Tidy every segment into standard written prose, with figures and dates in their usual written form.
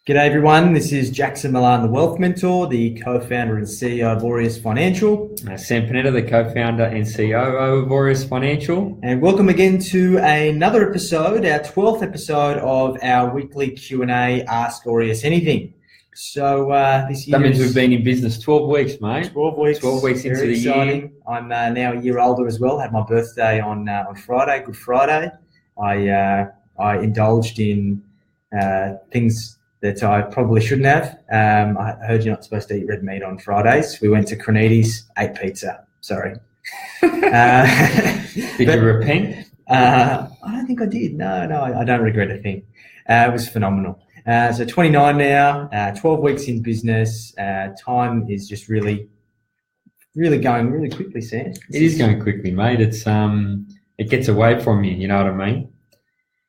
G'day everyone, this is Jackson Millan, the Wealth Mentor, the co-founder and CEO of Aureus Financial. Sam Panetta, the co-founder and COO of Aureus Financial. And welcome again to another episode, our 12th episode of our weekly Q&A, Ask Aureus Anything. So this year that means we've been in business 12 weeks, mate. 12 weeks. 12 weeks into the exciting. year. I'm now a year older as well. Had my birthday on Friday, Good Friday. I indulged in things that I probably shouldn't have. I heard you're not supposed to eat red meat on Fridays. We went to Croniti's, ate pizza. Sorry. Did you repent? I don't think I did. No, I don't regret a thing. It was phenomenal. So 29 now, 12 weeks in business. Time is just really going really quickly, Sam. It is going quickly, mate. It gets away from you, you know what I mean?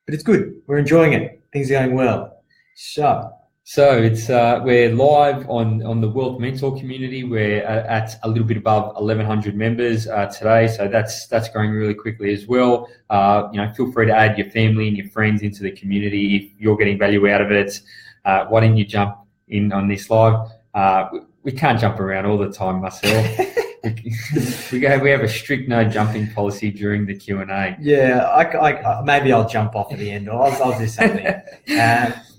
But it's good. We're enjoying it. Things are going well. So it's we're live on the Wealth Mentor community. We're at a little bit above 1,100 members today, so that's going really quickly as well. Feel free to add your family and your friends into the community if you're getting value out of it. Why don't you jump in on this live? We can't jump around all the time, Marcel. we have a strict no jumping policy during the Q&A. Yeah, I maybe I'll jump off at the end, or I'll do something.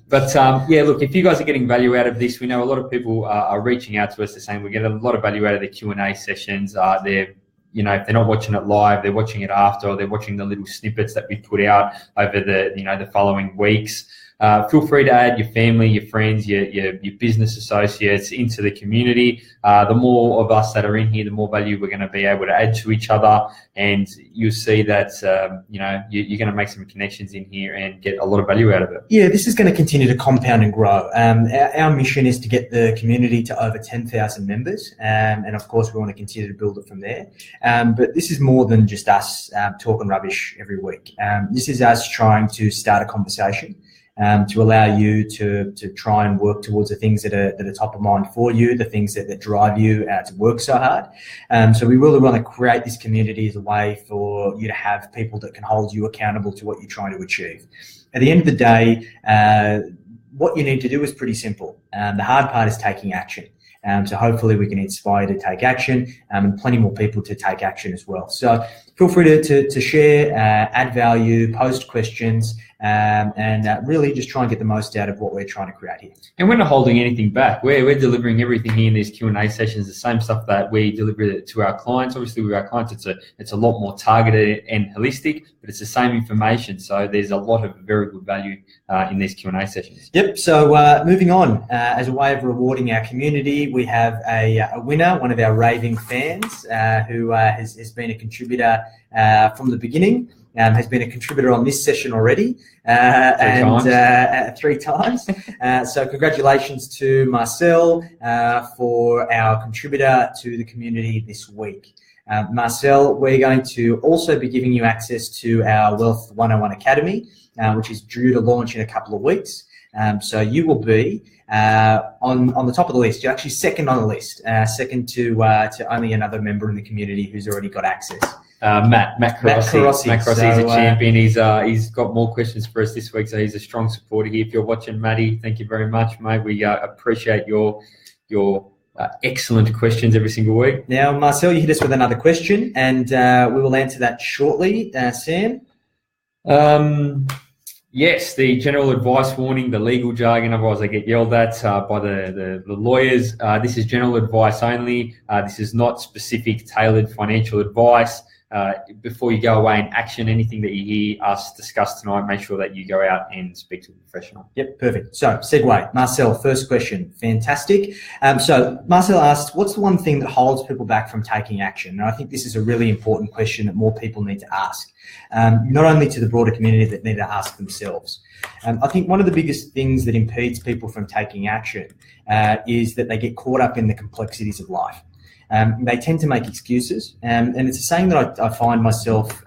But look, if you guys are getting value out of this, we know a lot of people are reaching out to us. They're saying we get a lot of value out of the Q&A sessions. If they're not watching it live, they're watching it after, or they're watching the little snippets that we put out over the following weeks. Feel free to add your family, your friends, your business associates into the community. The more of us that are in here, the more value we're going to be able to add to each other. And you'll see that, you're going to make some connections in here and get a lot of value out of it. Yeah, this is going to continue to compound and grow. Our mission is to get the community to over 10,000 members. And of course, we want to continue to build it from there. But this is more than just us talking rubbish every week. This is us trying to start a conversation. To allow you to try and work towards the things that are top of mind for you, the things that drive you to work so hard. So we really want to create this community as a way for you to have people that can hold you accountable to what you're trying to achieve. At the end of the day, what you need to do is pretty simple. The hard part is taking action. So hopefully we can inspire you to take action and plenty more people to take action as well. So feel free to share, add value, post questions, and really just try and get the most out of what we're trying to create here. And we're not holding anything back. We're delivering everything here in these Q&A sessions, the same stuff that we deliver to our clients. Obviously, with our clients, it's a lot more targeted and holistic, but it's the same information. So there's a lot of very good value in these Q&A sessions. Yep. So moving on, as a way of rewarding our community, we have a winner, one of our raving fans, who has been a contributor from the beginning. Has been a contributor on this session already, three times. So congratulations to Marcel for our contributor to the community this week. Marcel, we're going to also be giving you access to our Wealth 101 Academy, which is due to launch in a couple of weeks. So you will be on the top of the list. You're actually second on the list, second to only another member in the community who's already got access. Matt Carossi. Matt Carossi is a champion. He's got more questions for us this week, so he's a strong supporter here. If you're watching, Matty, thank you very much, mate. We appreciate your excellent questions every single week. Now, Marcel, you hit us with another question, and we will answer that shortly. Sam? Yes, the general advice warning, the legal jargon, otherwise I get yelled at by the lawyers. This is general advice only. This is not specific, tailored financial advice. Before you go away and action anything that you hear us discuss tonight, make sure that you go out and speak to a professional. Yep, perfect. So, segue. Marcel, first question. Fantastic. So, Marcel asked, what's the one thing that holds people back from taking action? And I think this is a really important question that more people need to ask, not only to the broader community, that need to ask themselves. I think one of the biggest things that impedes people from taking action is that they get caught up in the complexities of life. They tend to make excuses, and it's a saying that I find myself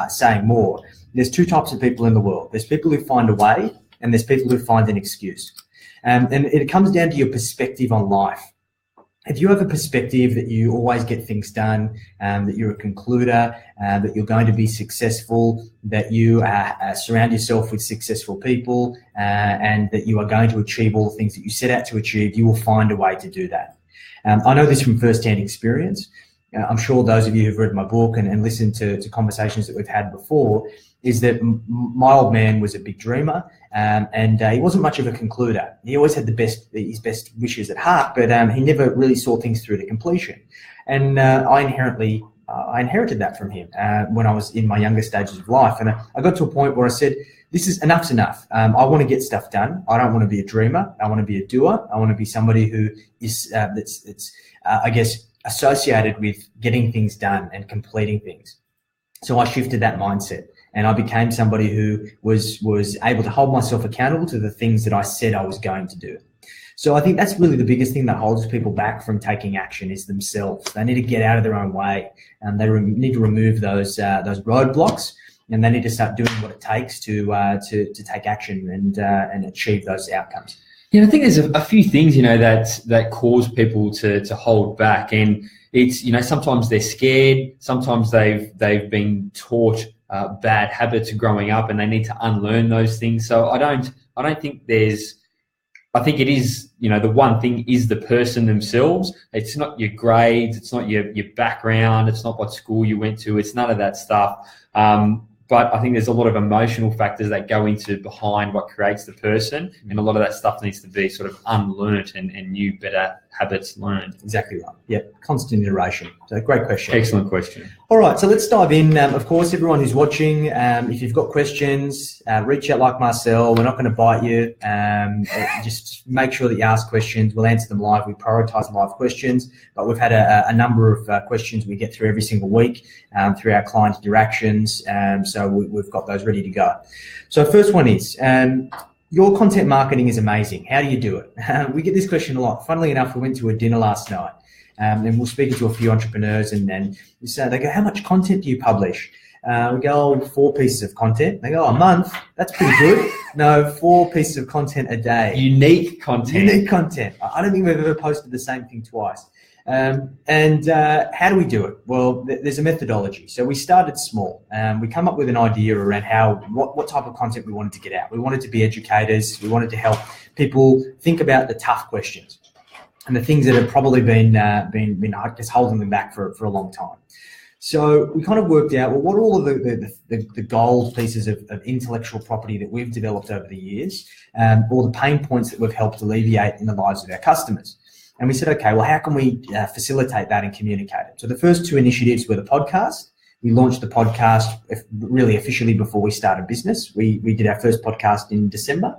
saying more. There's two types of people in the world. There's people who find a way, and there's people who find an excuse. And it comes down to your perspective on life. if you have a perspective that you always get things done, that you're a concluder, that you're going to be successful, that you surround yourself with successful people, and that you are going to achieve all the things that you set out to achieve, you will find a way to do that. I know this from first-hand experience. I'm sure those of you who've read my book and listened to conversations that we've had before, is that my old man was a big dreamer, and he wasn't much of a concluder. He always had his best wishes at heart, but he never really saw things through to completion. And I inherited that from him when I was in my younger stages of life. And I got to a point where I said, enough's enough. I want to get stuff done. I don't want to be a dreamer. I want to be a doer. I want to be somebody who is I guess, associated with getting things done and completing things. So I shifted that mindset, and I became somebody who was able to hold myself accountable to the things that I said I was going to do. So I think that's really the biggest thing that holds people back from taking action is themselves. They need to get out of their own way, and they need to remove those roadblocks, and they need to start doing what it takes to take action and achieve those outcomes. Yeah, I think there's a few things, that cause people to hold back, and it's, sometimes they're scared, sometimes they've been taught bad habits growing up, and they need to unlearn those things. So I don't think I think it is, the one thing is the person themselves. It's not your grades, it's not your background, it's not what school you went to, it's none of that stuff. But I think there's a lot of emotional factors that go into behind what creates the person, and a lot of that stuff needs to be sort of unlearnt and new, better habits learned. Exactly right. Yeah, constant iteration. So great question. Excellent question. All right, so let's dive in. Of course, everyone who's watching, if you've got questions, reach out like Marcel. We're not going to bite you. Just make sure that you ask questions. We'll answer them live. We prioritise live questions, but we've had a number of questions we get through every single week through our client interactions. So we've got those ready to go. So first one is, your content marketing is amazing. How do you do it? We get this question a lot. Funnily enough, we went to a dinner last night. And we're speaking to a few entrepreneurs, and they go, how much content do you publish? We go, 4 pieces of content. They go, a month? That's pretty good. No, 4 pieces of content a day. Unique content. Unique content. I don't think we've ever posted the same thing twice. How do we do it? Well, there's a methodology. So we started small. We come up with an idea around what type of content we wanted to get out. We wanted to be educators. We wanted to help people think about the tough questions and the things that have probably been I guess, holding them back for a long time. So we kind of worked out, well, what are all of the gold pieces of intellectual property that we've developed over the years, or the pain points that we've helped alleviate in the lives of our customers. And we said, okay, well, how can we facilitate that and communicate it? So the first 2 initiatives were the podcast. We launched the podcast really officially before we started business. We did our first podcast in December.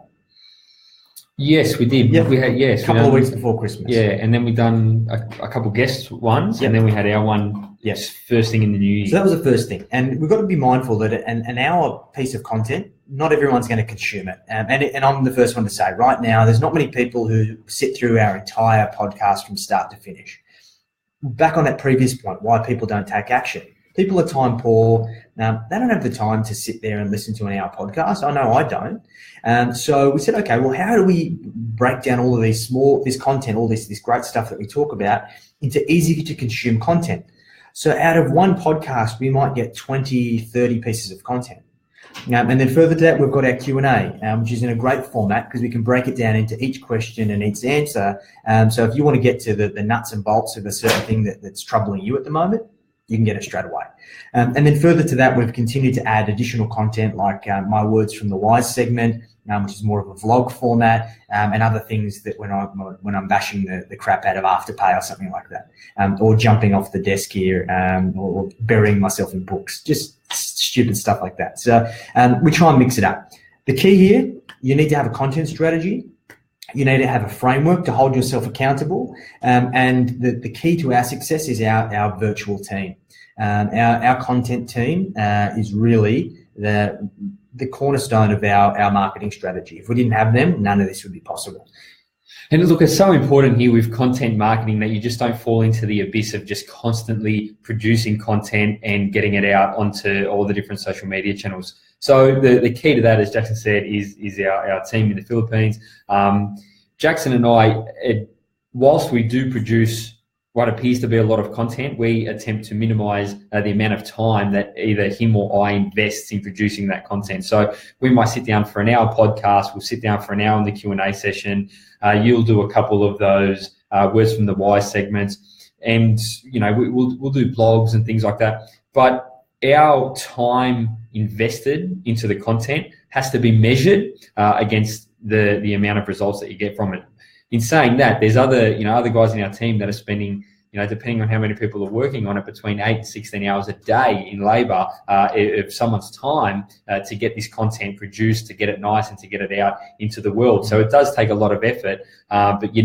Yes, we did. Yep. We had a couple of weeks before Christmas. Yeah, and then we done a couple guest ones, yep. And then we had our one first thing in the new year. So that was the first thing. And we've got to be mindful that an hour piece of content, not everyone's going to consume it. And I'm the first one to say, right now, there's not many people who sit through our entire podcast from start to finish. Back on that previous point, why people don't take action. People are time poor. They don't have the time to sit there and listen to an hour podcast. I know I don't. So we said, okay, well, how do we break down all of this content, all this great stuff that we talk about into easy to consume content? So out of one podcast, we might get 20, 30 pieces of content. And then further to that, we've got our Q&A, which is in a great format because we can break it down into each question and each answer. So if you want to get to the nuts and bolts of a certain thing that's troubling you at the moment, you can get it straight away. And then further to that, we've continued to add additional content like My Words from the Wise segment, which is more of a vlog format, and other things that when I'm bashing the crap out of Afterpay or something like that, or jumping off the desk here, or burying myself in books, just stupid stuff like that. So we try and mix it up. The key here, you need to have a content strategy. You need to have a framework to hold yourself accountable. And the key to our success is our virtual team. Our content team is really the cornerstone of our marketing strategy. If we didn't have them, none of this would be possible. And look, it's so important here with content marketing that you just don't fall into the abyss of just constantly producing content and getting it out onto all the different social media channels. So the key to that, as Jackson said, is our team in the Philippines. Jackson and I, whilst we do produce what appears to be a lot of content, we attempt to minimize the amount of time that either him or I invests in producing that content. So we might sit down for an hour podcast, we'll sit down for an hour in the Q&A session, you'll do a couple of those words from the wise segments, and we'll do blogs and things like that. But our time invested into the content has to be measured against the amount of results that you get from it. In saying that, there's other guys in our team that are spending, depending on how many people are working on it, between 8 and 16 hours a day in labor of someone's time to get this content produced, to get it nice and to get it out into the world. So it does take a lot of effort, but you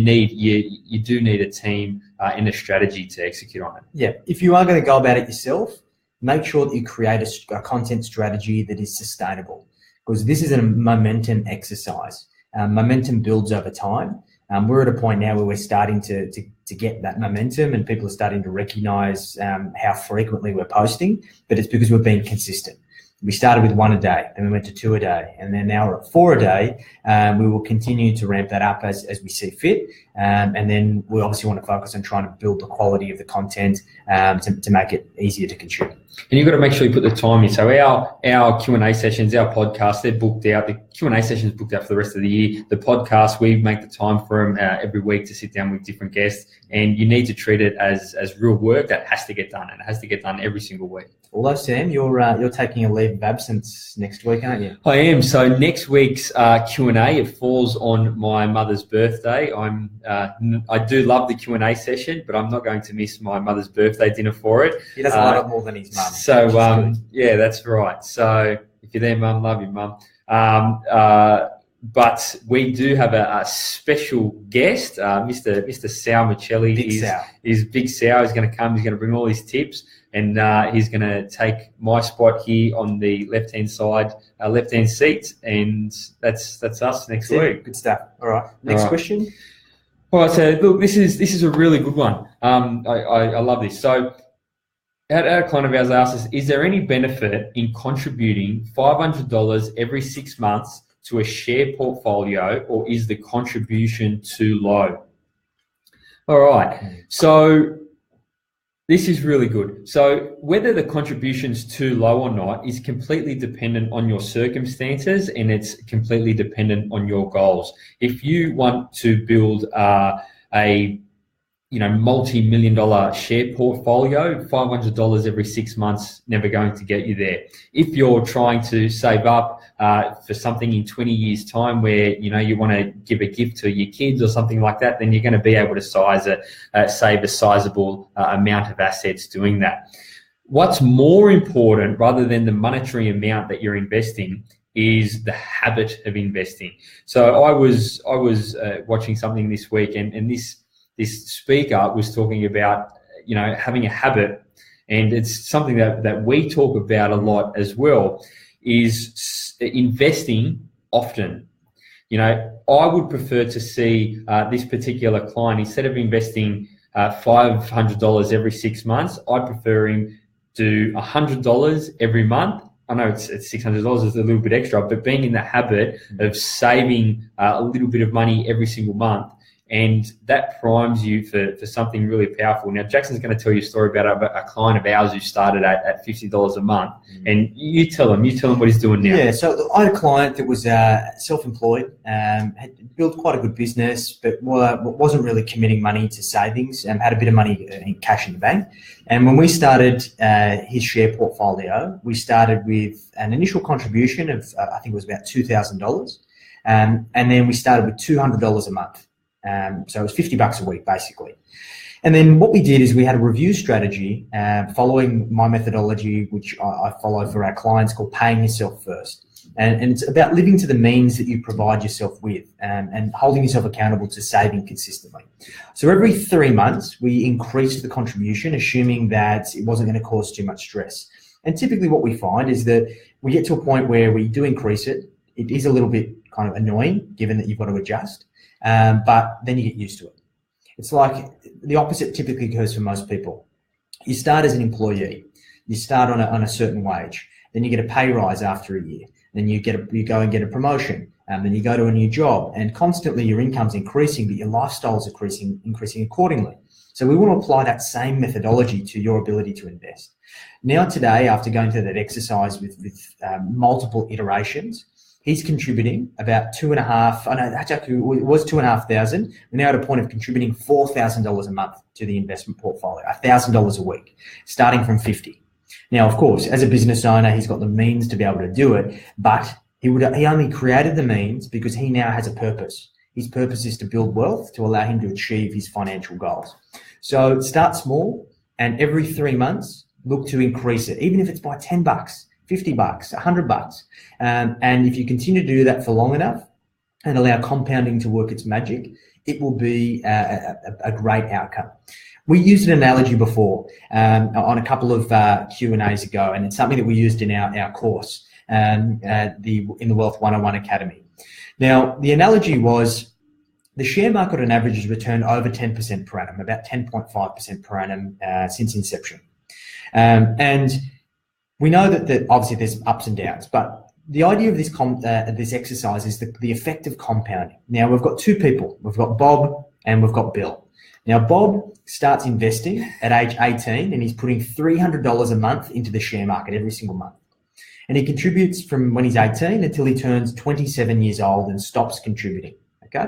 do need a team and a strategy to execute on it. Yeah, if you are going to go about it yourself, make sure that you create a content strategy that is sustainable, because this is a momentum exercise. Momentum builds over time. We're at a point now where we're starting to get that momentum, and people are starting to recognize how frequently we're posting, but it's because we're being consistent. We started with 1 a day, then we went to 2 a day, and then now we're at 4 a day. We will continue to ramp that up as we see fit. And then we obviously want to focus on trying to build the quality of the content to make it easier to consume. And you've got to make sure you put the time in. So our Q&A sessions, our podcasts, they're booked out. The Q&A sessions booked out for the rest of the year. The podcast, we make the time for them every week to sit down with different guests. And you need to treat it as real work that has to get done, and it has to get done every single week. Although, Sam, you're taking a leave of absence next week, aren't you? I am. So next week's Q&A, it falls on my mother's birthday. I do love the Q&A session, but I'm not going to miss my mother's birthday dinner for it. He doesn't love it more than his mum. So yeah, that's right. So if you're there, Mum, love you, Mum. But we do have a special guest, Mr. Sal Michelli. He's Big Sal. He's going to come. He's going to bring all his tips, and he's going to take my spot here on the left-hand side, left-hand seat, and that's us next week. Good stuff. All right. Next question. All right. So look, this is a really good one. I love this. So a client of ours asked us, is there any benefit in contributing $500 every 6 months to a share portfolio, or is the contribution too low? All right. So this is really good. So whether the contribution's too low or not is completely dependent on your circumstances, and it's completely dependent on your goals. If you want to build a multi-million-dollar share portfolio, $500 every 6 months never going to get you there. If you're trying to save up for something in 20 years' time, where you want to give a gift to your kids or something like that, then you're going to be able to save a sizable amount of assets doing that. What's more important, rather than the monetary amount that you're investing, is the habit of investing. So I was watching something this week, and this speaker was talking about, having a habit, and it's something that we talk about a lot as well, is investing often. I would prefer to see this particular client, instead of investing $500 every 6 months, I'd prefer him do $100 every month. I know it's $600, it's a little bit extra, but being in the habit of saving a little bit of money every single month, and that primes you for something really powerful. Now, Jackson's going to tell you a story about a client of ours who started at $50 a month, and you tell him what he's doing now. Yeah, so I had a client that was self-employed, had built quite a good business, but wasn't really committing money to savings, and had a bit of money in cash in the bank. And when we started his share portfolio, we started with an initial contribution of, I think it was about $2,000. And then we started with $200 a month. So it was $50 a week, basically. And then what we did is we had a review strategy following my methodology, which I follow for our clients, called paying yourself first. And it's about living to the means that you provide yourself with, and holding yourself accountable to saving consistently. So every 3 months, we increased the contribution, assuming that it wasn't going to cause too much stress. And typically what we find is that we get to a point where we do increase it. It is a little bit kind of annoying, given that you've got to adjust. But then you get used to it. It's like the opposite typically occurs for most people. You start as an employee, you start on a certain wage, then you get a pay rise after a year, then you go and get a promotion, then you go to a new job, and constantly your income's increasing, but your lifestyle's increasing accordingly. So we want to apply that same methodology to your ability to invest. Now today, after going through that exercise with multiple iterations, he's contributing about actually it was $2,500. We're now at a point of contributing $4,000 a month to the investment portfolio, $1,000 a week, starting from 50. Now, of course, as a business owner, he's got the means to be able to do it, but he only created the means because he now has a purpose. His purpose is to build wealth to allow him to achieve his financial goals. So start small, and every 3 months, look to increase it, even if it's by $10, $50, $100. And if you continue to do that for long enough and allow compounding to work its magic, it will be a great outcome. We used an analogy before on a couple of Q&As ago, and it's something that we used in our course in the Wealth 101 Academy. Now, the analogy was the share market on average has returned over 10% per annum, about 10.5% per annum since inception. And we know that obviously there's ups and downs, but the idea of this exercise is the effect of compounding. Now, we've got two people. We've got Bob and we've got Bill. Now, Bob starts investing at age 18, and he's putting $300 a month into the share market every single month. And he contributes from when he's 18 until he turns 27 years old and stops contributing, okay?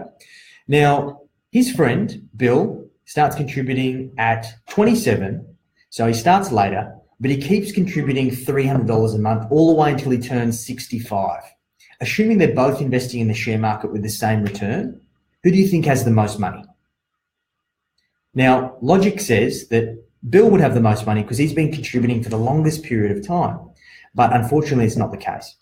Now, his friend, Bill, starts contributing at 27, so he starts later, but he keeps contributing $300 a month all the way until he turns 65. Assuming they're both investing in the share market with the same return, who do you think has the most money? Now, logic says that Bill would have the most money because he's been contributing for the longest period of time. But unfortunately, it's not the case.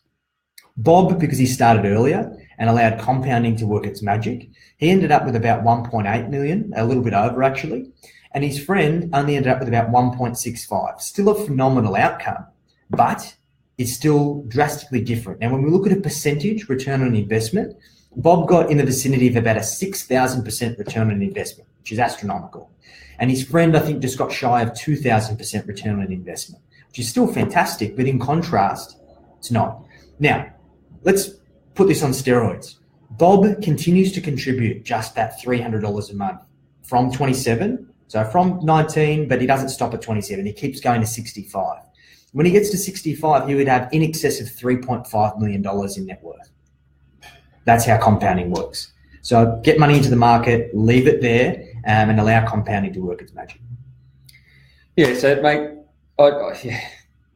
Bob, because he started earlier and allowed compounding to work its magic, he ended up with about 1.8 million, a little bit over actually. And his friend only ended up with about 1.65. Still a phenomenal outcome, but it's still drastically different. Now, when we look at a percentage return on investment, Bob got in the vicinity of about a 6,000% return on investment, which is astronomical. And his friend, I think, just got shy of 2,000% return on investment, which is still fantastic, but in contrast, it's not. Now, let's put this on steroids. Bob continues to contribute just that $300 a month from 27, so from 19, but he doesn't stop at 27. He keeps going to 65. When he gets to 65, he would have in excess of $3.5 million in net worth. That's how compounding works. So get money into the market, leave it there, and allow compounding to work its magic. Yeah, so mate,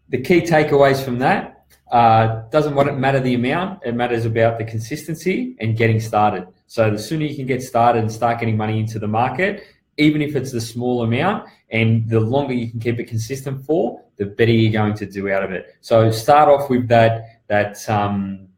the key takeaways from that, doesn't matter the amount, it matters about the consistency and getting started. So the sooner you can get started and start getting money into the market, even if it's the small amount, and the longer you can keep it consistent for, the better you're going to do out of it. So start off with that $500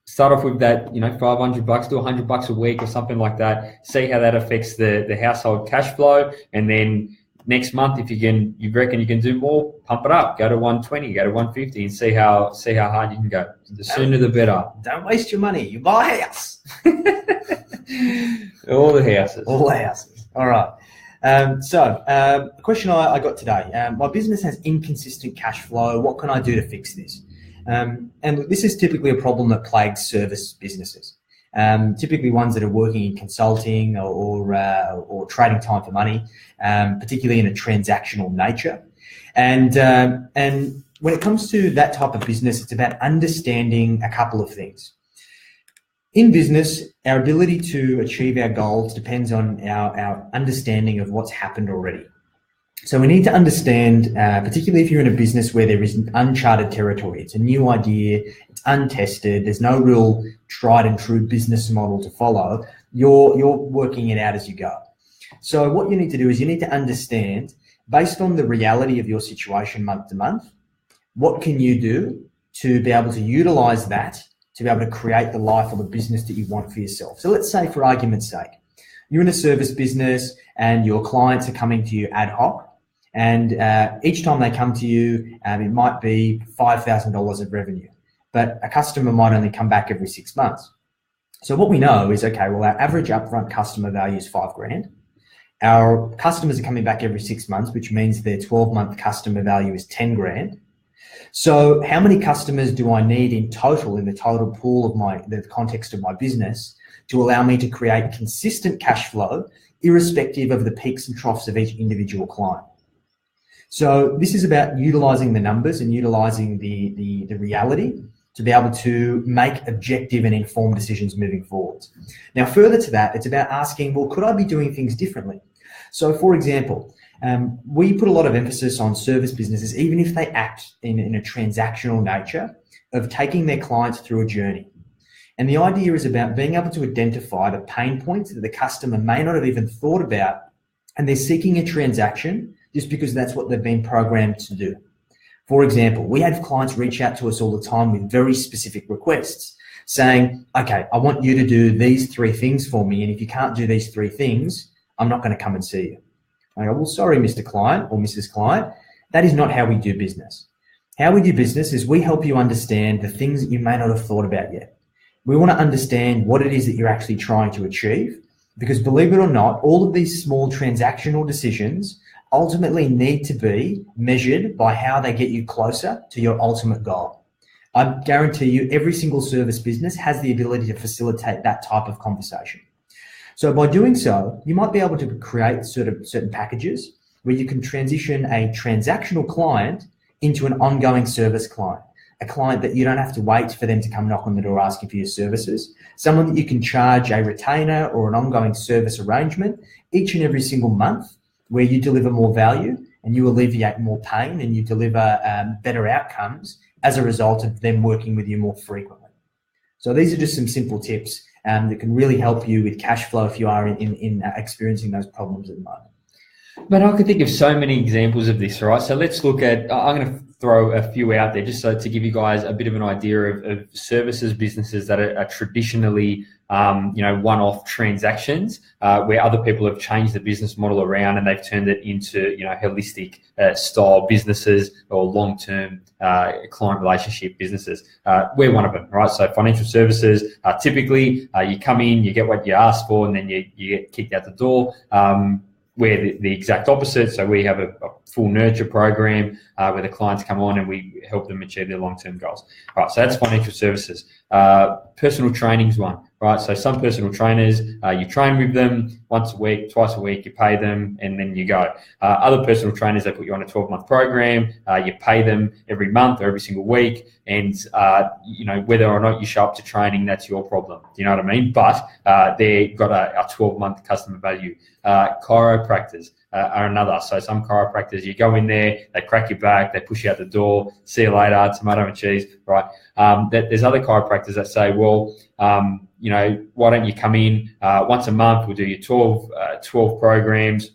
to $100 a week or something like that. See how that affects the household cash flow, and then next month, if you reckon you can do more, pump it up. Go to 120, go to 150, and see how hard you can go. The sooner the better. Don't waste your money. You buy a house. All the houses. All right. A question I got today. My business has inconsistent cash flow. What can I do to fix this? And this is typically a problem that plagues service businesses. Typically ones that are working in consulting or trading time for money, particularly in a transactional nature. And when it comes to that type of business, it's about understanding a couple of things. In business, our ability to achieve our goals depends on our understanding of what's happened already. So we need to understand, particularly if you're in a business where there is an uncharted territory, it's a new idea, it's untested, there's no real tried and true business model to follow, you're working it out as you go. So what you need to do is you need to understand, based on the reality of your situation month to month, what can you do to be able to utilize that to be able to create the life or the business that you want for yourself. So let's say, for argument's sake, you're in a service business and your clients are coming to you ad hoc, and each time they come to you, it might be $5,000 of revenue, but a customer might only come back every 6 months. So what we know is, okay, well, our average upfront customer value is $5,000. Our customers are coming back every 6 months, which means their 12-month customer value is $10,000. So how many customers do I need in total, in the total pool of the context of my business, to allow me to create consistent cash flow, irrespective of the peaks and troughs of each individual client? So this is about utilizing the numbers and utilizing the reality to be able to make objective and informed decisions moving forward. Now, further to that, it's about asking, well, could I be doing things differently? So, for example, we put a lot of emphasis on service businesses, even if they act in a transactional nature, of taking their clients through a journey. And the idea is about being able to identify the pain points that the customer may not have even thought about, and they're seeking a transaction just because that's what they've been programmed to do. For example, we have clients reach out to us all the time with very specific requests saying, okay, I want you to do these 3 things for me, and if you can't do these 3 things, I'm not going to come and see you. I go, well, sorry, Mr. Client or Mrs. Client, that is not how we do business. How we do business is we help you understand the things that you may not have thought about yet. We want to understand what it is that you're actually trying to achieve, because believe it or not, all of these small transactional decisions ultimately need to be measured by how they get you closer to your ultimate goal. I guarantee you every single service business has the ability to facilitate that type of conversation. So by doing so, you might be able to create certain packages where you can transition a transactional client into an ongoing service client, a client that you don't have to wait for them to come knock on the door asking for your services, someone that you can charge a retainer or an ongoing service arrangement each and every single month, where you deliver more value and you alleviate more pain and you deliver better outcomes as a result of them working with you more frequently. So these are just some simple tips that can really help you with cash flow if you are in experiencing those problems at the moment. But I could think of so many examples of this, right? So let's look at, I'm going to throw a few out there just so to give you guys a bit of an idea of services businesses that are traditionally one-off transactions where other people have changed the business model around and they've turned it into holistic style businesses or long-term client relationship businesses. We're one of them, right? So financial services, typically you come in, you get what you ask for, and then you get kicked out the door. We're the exact opposite. So we have a full nurture program where the clients come on and we help them achieve their long-term goals. All right, so that's financial services. Personal training's one, right? So some personal trainers, you train with them once a week, twice a week, you pay them, and then you go. Other personal trainers, they put you on a 12-month program, you pay them every month or every single week, and whether or not you show up to training, that's your problem. Do you know what I mean? But they've got a 12-month customer value. Chiropractors are another. So some chiropractors, you go in there, they crack your back, they push you out the door, see you later, tomato and cheese, right? There's other chiropractors that say, well, why don't you come in once a month, we'll do your 12 programs,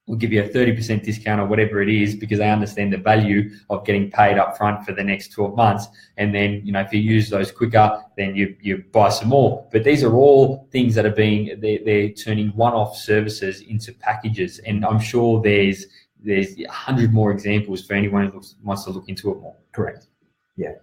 we'll give you a 30% discount or whatever it is, because they understand the value of getting paid up front for the next 12 months. And then, if you use those quicker, then you buy some more. But these are all things that they're turning one-off services into packages. And I'm sure there's 100 more examples for anyone who wants to look into it more. Correct. Yeah.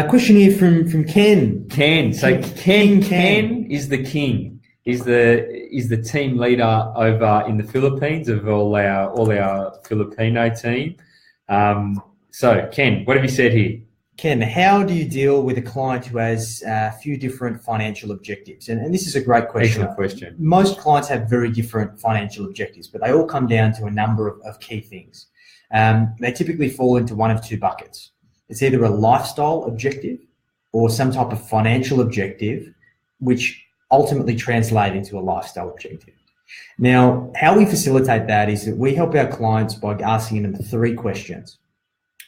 Question here from Ken. So Ken is the king. Is the team leader over in the Philippines of all our Filipino team. So Ken, what have you said here? Ken, how do you deal with a client who has a few different financial objectives? And this is a great question. Excellent question. Most clients have very different financial objectives, but they all come down to a number of key things. They typically fall into one of 2 buckets. It's either a lifestyle objective or some type of financial objective, which ultimately translate into a lifestyle objective. Now, how we facilitate that is that we help our clients by asking them 3 questions.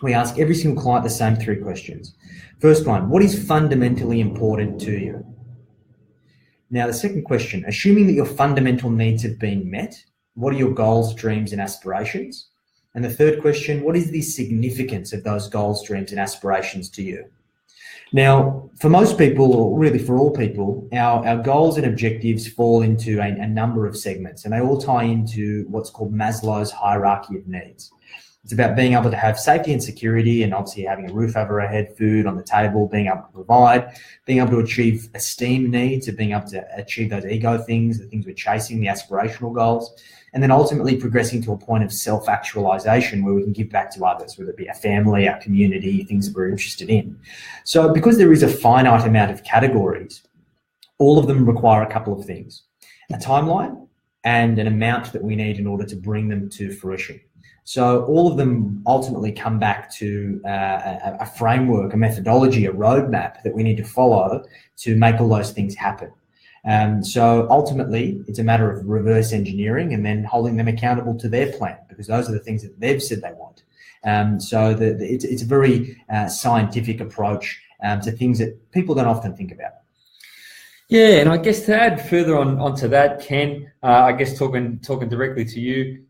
We ask every single client the same 3 questions. First one, what is fundamentally important to you? Now, the second question, assuming that your fundamental needs have been met, what are your goals, dreams, and aspirations? And the third question, what is the significance of those goals, dreams, and aspirations to you? Now, for most people, or really for all people, our goals and objectives fall into a number of segments, and they all tie into what's called Maslow's hierarchy of needs. It's about being able to have safety and security, and obviously having a roof over our head, food on the table, being able to provide, being able to achieve esteem needs, of being able to achieve those ego things, the things we're chasing, the aspirational goals, and then ultimately progressing to a point of self-actualization where we can give back to others, whether it be our family, our community, things that we're interested in. So because there is a finite amount of categories, all of them require a couple of things: a timeline and an amount that we need in order to bring them to fruition. So all of them ultimately come back to a framework, a methodology, a roadmap that we need to follow to make all those things happen. So ultimately, it's a matter of reverse engineering and then holding them accountable to their plan, because those are the things that they've said they want. So it's a very scientific approach to things that people don't often think about. Yeah, and I guess to add further onto that, Ken, I guess talking directly to you,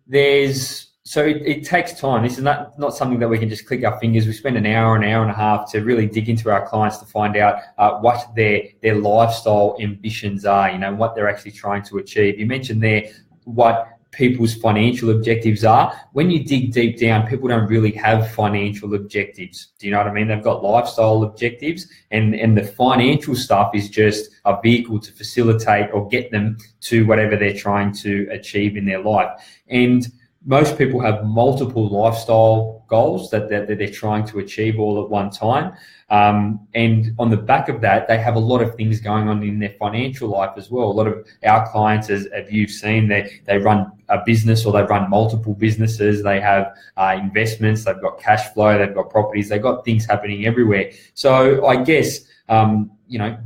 so it takes time. This is not something that we can just click our fingers. We spend an hour and a half to really dig into our clients to find out what their lifestyle ambitions are, what they're actually trying to achieve. You mentioned there what people's financial objectives are. When you dig deep down, people don't really have financial objectives. Do you know what I mean? They've got lifestyle objectives, and the financial stuff is just a vehicle to facilitate or get them to whatever they're trying to achieve in their life. And most people have multiple lifestyle goals that they're trying to achieve all at one time. And on the back of that, they have a lot of things going on in their financial life as well. A lot of our clients, as you've seen, they run a business or they run multiple businesses. They have investments, they've got cash flow, they've got properties, they've got things happening everywhere. So I guess,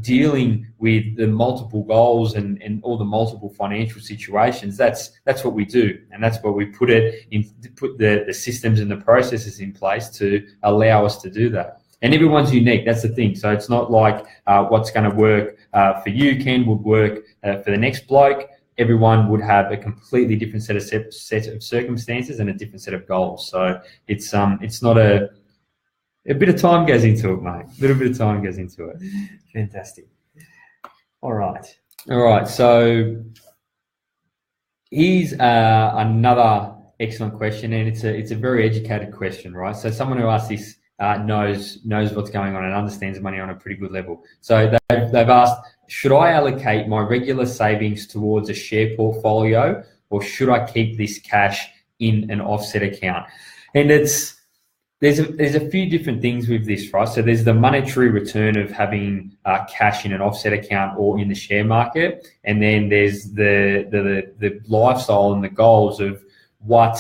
dealing with the multiple goals and all the multiple financial situations, that's what we do. And that's what we put the systems and the processes in place to allow us to do that. And everyone's unique. That's the thing. So it's not like what's going to work for you, Ken, would work for the next bloke. Everyone would have a completely different set of circumstances and a different set of goals. So it's not a bit of time goes into it, mate. A little bit of time goes into it. Fantastic. All right. So here's another excellent question, and it's a very educated question, right? So someone who asks this knows what's going on and understands money on a pretty good level. So they've asked, should I allocate my regular savings towards a share portfolio, or should I keep this cash in an offset account? And there's a few different things with this, right? So there's the monetary return of having cash in an offset account or in the share market, and then there's the lifestyle and the goals of what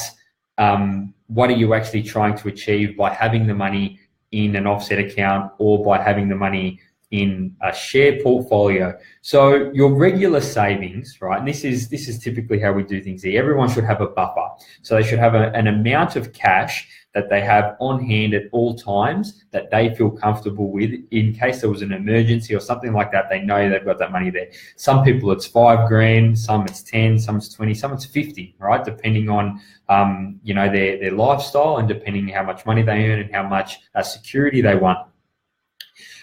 are you actually trying to achieve by having the money in an offset account or by having the money in a share portfolio. So your regular savings, right? And this is typically how we do things here. Everyone should have a buffer. So they should have an amount of cash that they have on hand at all times that they feel comfortable with in case there was an emergency or something like that. They know they've got that money there. Some people it's $5,000, some it's 10, some it's 20, some it's 50, right? Depending on their lifestyle and depending how much money they earn and how much security they want.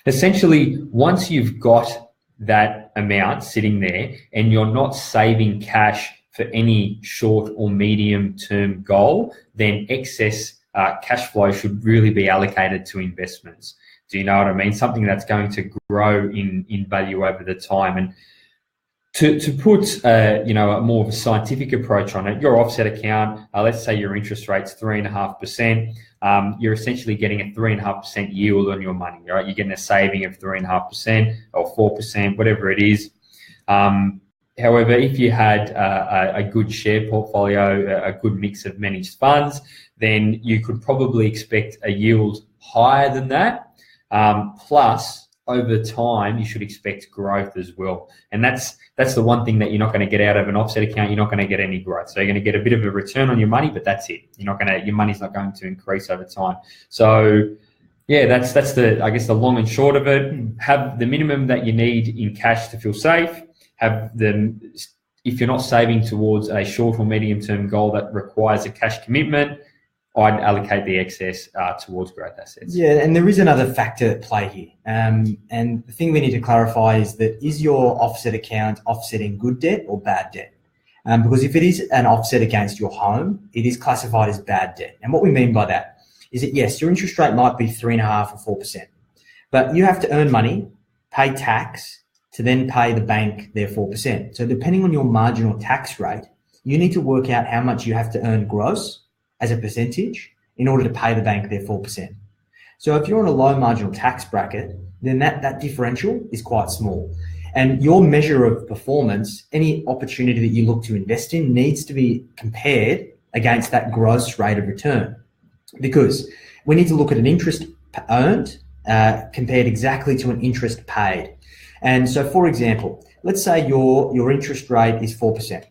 Essentially, once you've got that amount sitting there and you're not saving cash for any short or medium term goal, then excess cash flow should really be allocated to investments. Do you know what I mean? Something that's going to grow in value over the time. And to put a more of a scientific approach on it, your offset account, let's say your interest rate's 3.5%. You're essentially getting a 3.5% yield on your money, right? You're getting a saving of 3.5% or 4%, whatever it is. However, if you had a good share portfolio, a good mix of managed funds, then you could probably expect a yield higher than that. Plus, over time, you should expect growth as well. And that's the one thing that you're not going to get out of an offset account. You're not going to get any growth. So you're going to get a bit of a return on your money, but that's it. Your money's not going to increase over time. So yeah, that's the long and short of it. Have the minimum that you need in cash to feel safe. If you're not saving towards a short or medium term goal that requires a cash commitment, I'd allocate the excess towards growth assets. Yeah, and there is another factor at play here. And the thing we need to clarify is your offset account offsetting good debt or bad debt? Because if it is an offset against your home, it is classified as bad debt. And what we mean by that is that, yes, your interest rate might be 3.5% or 4%, but you have to earn money, pay tax, to then pay the bank their 4%. So depending on your marginal tax rate, you need to work out how much you have to earn gross as a percentage in order to pay the bank their 4%. So if you're on a low marginal tax bracket, then that differential is quite small. And your measure of performance, any opportunity that you look to invest in, needs to be compared against that gross rate of return, because we need to look at an interest earned compared exactly to an interest paid. And so, for example, let's say your interest rate is 4%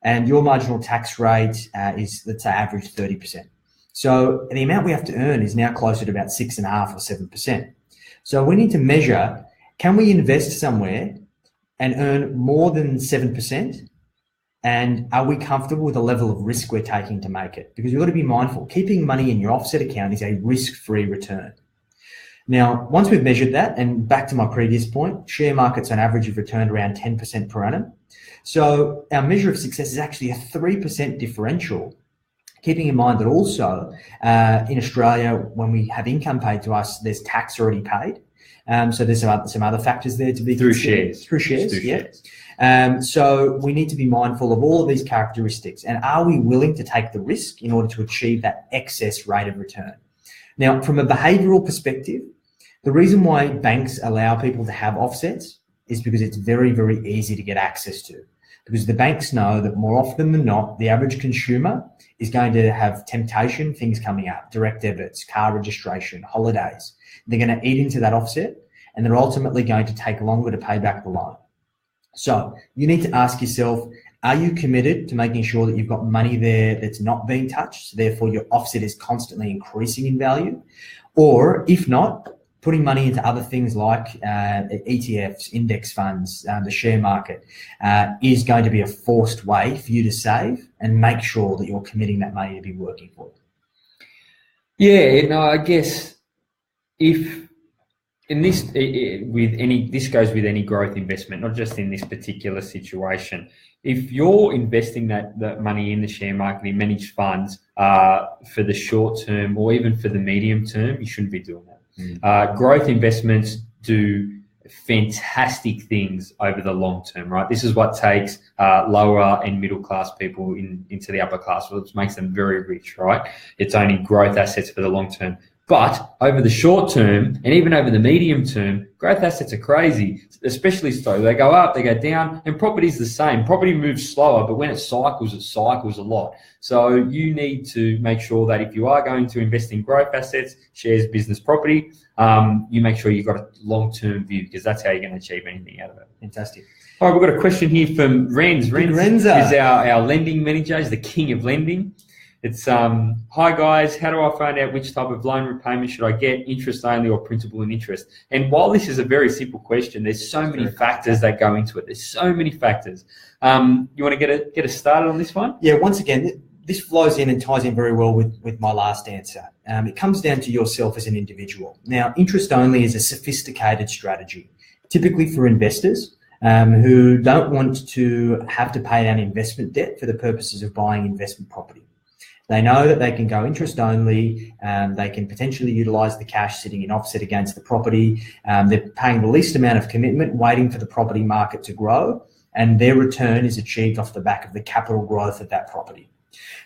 and your marginal tax rate is, let's say, average 30%. So the amount we have to earn is now closer to about 6.5% or 7%. So we need to measure, can we invest somewhere and earn more than 7%? And are we comfortable with the level of risk we're taking to make it? Because you've got to be mindful, keeping money in your offset account is a risk-free return. Now, once we've measured that, and back to my previous point, share markets on average have returned around 10% per annum. So our measure of success is actually a 3% differential, keeping in mind that also in Australia, when we have income paid to us, there's tax already paid. So there's some other factors there to be through considered. shares. Through shares. So we need to be mindful of all of these characteristics, and are we willing to take the risk in order to achieve that excess rate of return? Now, from a behavioural perspective, the reason why banks allow people to have offsets is because it's very, very easy to get access to. Because the banks know that more often than not, the average consumer is going to have temptation, things coming up, direct debits, car registration, holidays. They're going to eat into that offset, and they're ultimately going to take longer to pay back the loan. So you need to ask yourself, are you committed to making sure that you've got money there that's not being touched, so therefore your offset is constantly increasing in value? Or if not, putting money into other things like ETFs, index funds, the share market is going to be a forced way for you to save and make sure that you're committing that money to be working for you. Yeah, no, I guess if in this this goes with any growth investment, not just in this particular situation. If you're investing that money in the share market, in managed funds for the short term or even for the medium term, you shouldn't be doing that. Growth investments do fantastic things over the long term, right? This is what takes lower and middle class people into the upper class, which makes them very rich, right? It's owning growth assets for the long term. But over the short term and even over the medium term, growth assets are crazy, especially so. They go up, they go down, and property is the same. Property moves slower, but when it cycles a lot. So you need to make sure that if you are going to invest in growth assets, shares, business, property, you make sure you've got a long-term view, because that's how you're going to achieve anything out of it. Fantastic. All right, we've got a question here from Renz. Renz is our lending manager, is the king of lending. It's, hi guys, how do I find out which type of loan repayment should I get, interest only or principal and interest? And while this is a very simple question, there's so many factors that go into it. There's so many factors. You want to get us started on this one? Yeah, once again, this flows in and ties in very well with my last answer. It comes down to yourself as an individual. Now, interest only is a sophisticated strategy, typically for investors who don't want to have to pay down investment debt for the purposes of buying investment property. They know that they can go interest only, they can potentially utilise the cash sitting in offset against the property, they're paying the least amount of commitment, waiting for the property market to grow, and their return is achieved off the back of the capital growth of that property.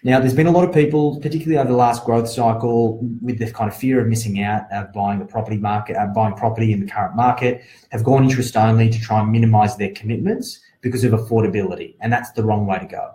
Now, there's been a lot of people, particularly over the last growth cycle, with the kind of fear of missing out of buying the property market, buying property in the current market, have gone interest only to try and minimise their commitments because of affordability, and that's the wrong way to go.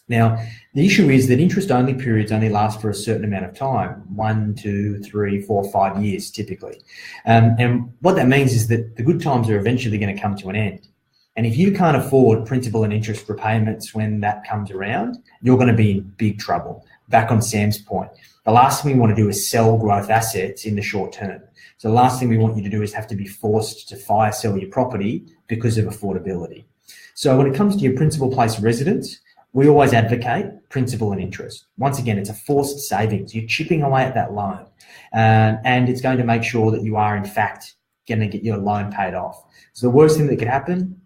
Now, the issue is that interest-only periods only last for a certain amount of time, 1, 2, 3, 4, 5 years typically. And what that means is that the good times are eventually going to come to an end. And if you can't afford principal and interest repayments when that comes around, you're going to be in big trouble. Back on Sam's point, the last thing we want to do is sell growth assets in the short term. So the last thing we want you to do is have to be forced to fire sell your property because of affordability. So when it comes to your principal place residence, we always advocate principal and interest. Once again, it's a forced savings. You're chipping away at that loan, and it's going to make sure that you are, in fact, going to get your loan paid off. So the worst thing that could happen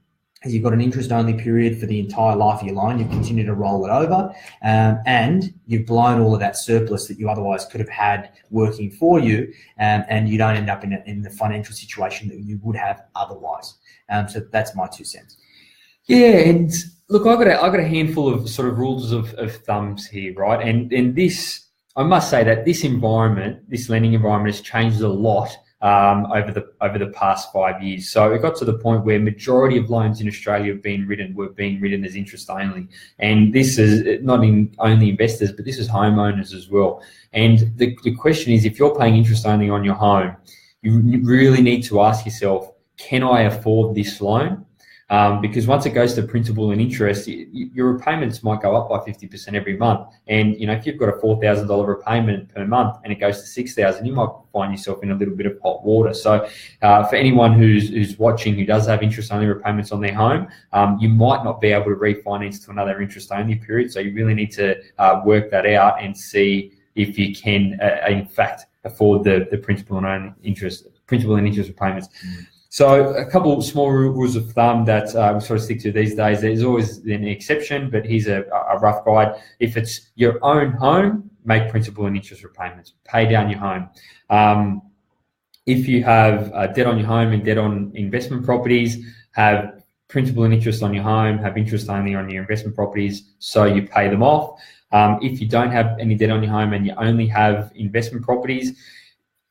is you've got an interest-only period for the entire life of your loan. You continue to roll it over, and you've blown all of that surplus that you otherwise could have had working for you, and you don't end up in the financial situation that you would have otherwise. So that's my 2 cents. Yeah, and look, I got a handful of sort of rules of thumbs here, right? And this, I must say that this environment, this lending environment, has changed a lot over the past 5 years. So it got to the point where majority of loans in Australia were being written as interest only, and this is not only investors, but this is homeowners as well. And the question is, if you're paying interest only on your home, you really need to ask yourself, can I afford this loan? Because once it goes to principal and interest, your repayments might go up by 50% every month. And if you've got a $4,000 repayment per month and it goes to $6,000, you might find yourself in a little bit of hot water. So for anyone who's watching who does have interest-only repayments on their home, you might not be able to refinance to another interest-only period. So you really need to work that out and see if you can, in fact, afford the principal and interest repayments. So a couple small rules of thumb that we sort of stick to these days. There's always an exception, but here's a rough guide. If it's your own home, make principal and interest repayments. Pay down your home. If you have debt on your home and debt on investment properties, have principal and interest on your home, have interest only on your investment properties, so you pay them off. If you don't have any debt on your home and you only have investment properties,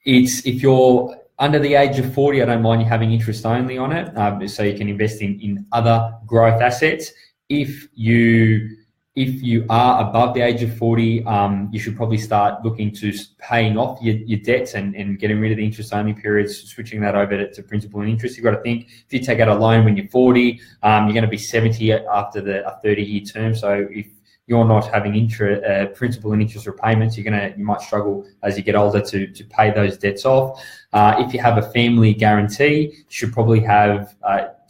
if you're under the age of 40, I don't mind you having interest only on it, so you can invest in other growth assets. If you are above the age of 40, you should probably start looking to paying off your debts and getting rid of the interest only periods, switching that over to principal and interest. You've got to think, if you take out a loan when you're 40, you're going to be 70 after a 30-year term. So if you're not having principal and interest repayments, you might struggle as you get older to pay those debts off. If you have a family guarantee, you should probably have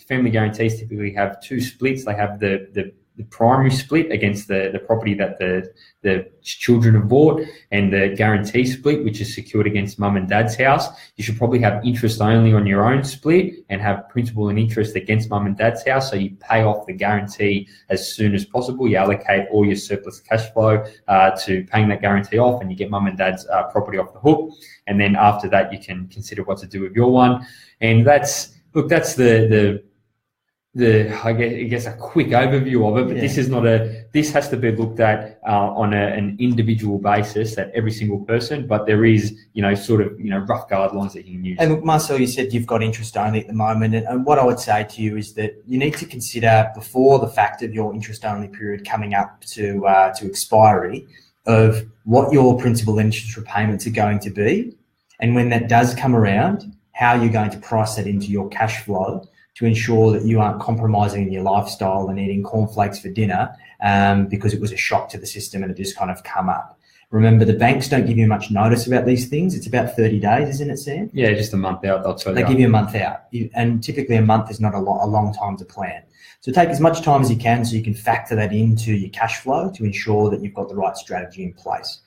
family guarantees typically have 2 splits. They have the primary split against the property that the children have bought, and the guarantee split, which is secured against mum and dad's house. You should probably have interest only on your own split and have principal and interest against mum and dad's house, so you pay off the guarantee as soon as possible. You allocate all your surplus cash flow to paying that guarantee off, and you get mum and dad's property off the hook. And then after that, you can consider what to do with your one. And that's I guess a quick overview of it, but this has to be looked at on an individual basis at every single person, but there is rough guidelines that you can use. And look, Marcel, you said you've got interest only at the moment, and what I would say to you is that you need to consider, before the fact of your interest only period coming up to expiry, of what your principal and interest repayments are going to be, and when that does come around, how you're going to price that into your cash flow to ensure that you aren't compromising your lifestyle and eating cornflakes for dinner because it was a shock to the system and it just kind of come up. Remember, the banks don't give you much notice about these things. It's about 30 days, isn't it, Sam? Yeah, just a month out. They give you a month out. And typically a month is not a long time to plan. So take as much time as you can so you can factor that into your cash flow to ensure that you've got the right strategy in place.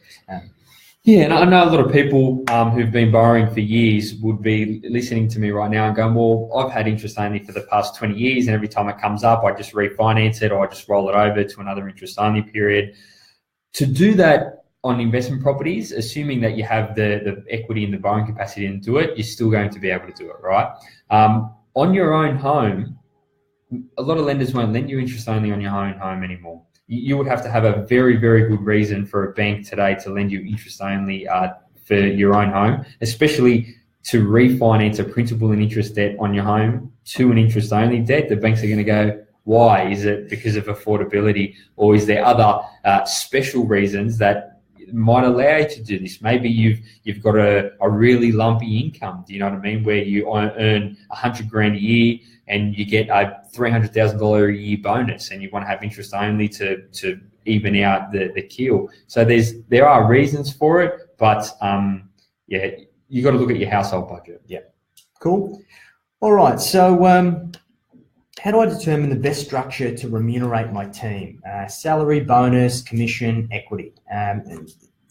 Yeah, and I know a lot of people who've been borrowing for years would be listening to me right now and going, well, I've had interest only for the past 20 years, and every time it comes up, I just refinance it or I just roll it over to another interest only period. To do that on investment properties, assuming that you have the equity and the borrowing capacity to do it, you're still going to be able to do it, right? On your own home, a lot of lenders won't lend you interest only on your own home anymore. You would have to have a very, very good reason for a bank today to lend you interest only for your own home, especially to refinance a principal and interest debt on your home to an interest only debt. The banks are going to go, why? Is it because of affordability, or is there other special reasons that might allow you to do this? Maybe you've got a really lumpy income, do you know what I mean, where you earn $100,000 a year and you get a $300,000 a year bonus, and you want to have interest only to even out the keel. So there are reasons for it, but you got to look at your household budget. Yeah, cool. All right, so how do I determine the best structure to remunerate my team? Salary, bonus, commission, equity.